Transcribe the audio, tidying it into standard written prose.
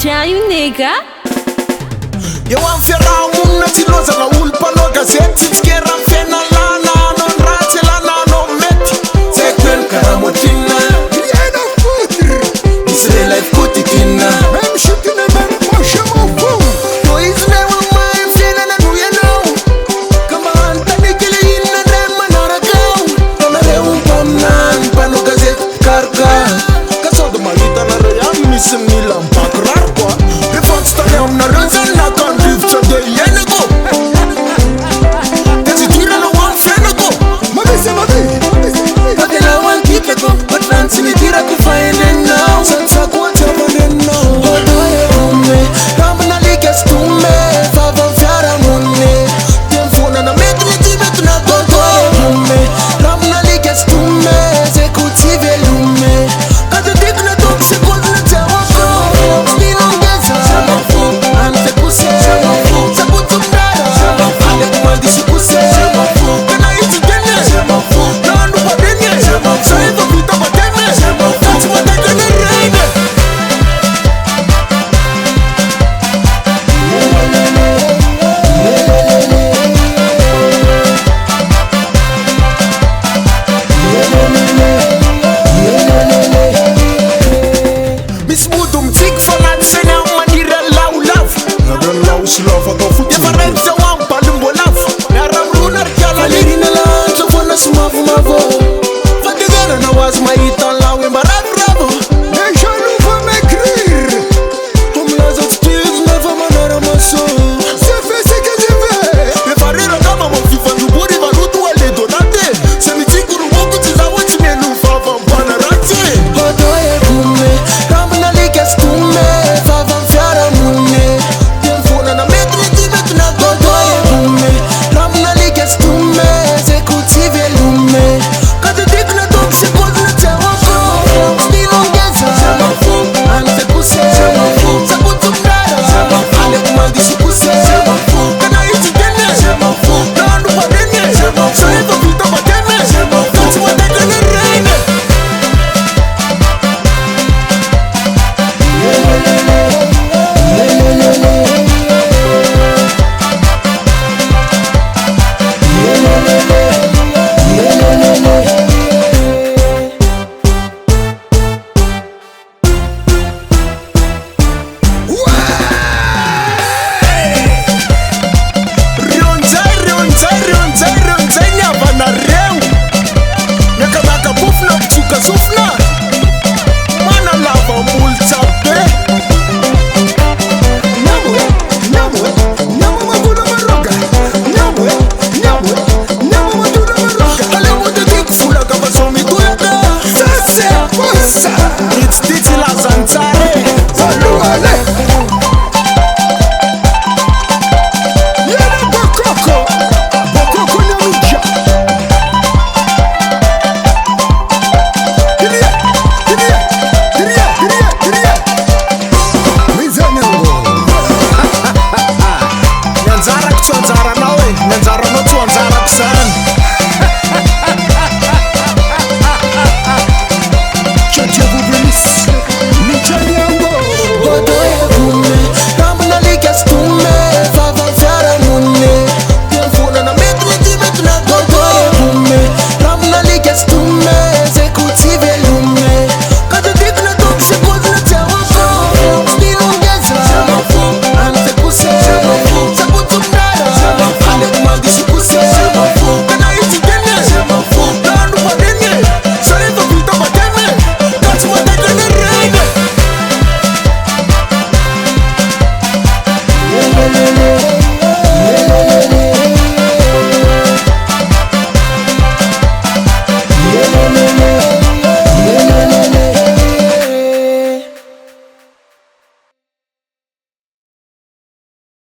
nega eo amin'ny fiarahamonina tsy lozana olo mpanao gazety tsy tsikera fena lana anao ny ratsy alana anao mety tsy haiko eno karaha moatrina Riena foudre misy relay quotidienne Même chute ne même pas je m'en fous toy izy le mamahy fiainana no ianao ka mba hanontaniky le inona ndray manaraka ao tanareo mpaminany mpanao gazety karika ka sao de mahita anareo ihany misy mila mibakirary koa rehefa tsy tany aminareo zany nakandrivotra de iainako de tsy idiranao amin'ny fiainako Mabisa ka tena hoantikako ohatrany tsy nidirako fa enenao satsako atsyamanenao odoerome ramina lika sy tome vava ny fiaramonine de mivonana mety mety mety natotoerome ramina lika sy tome zay ko tsy velome ka de tiako nataoko sekondy tsy avako minongeza anze kose sakotsomdara aleko mandisy kose kana izy tene nando badene saefa vita badene tsy matakene rene misy modo mitsiky fa anaty sainy amin'ny maniry laolavo Nareo lao sy lava atao efa fotsiny raiky zao amin'ny balimbolavo miara-mirona ry kiala Alirina lanitra foana sy mavomavo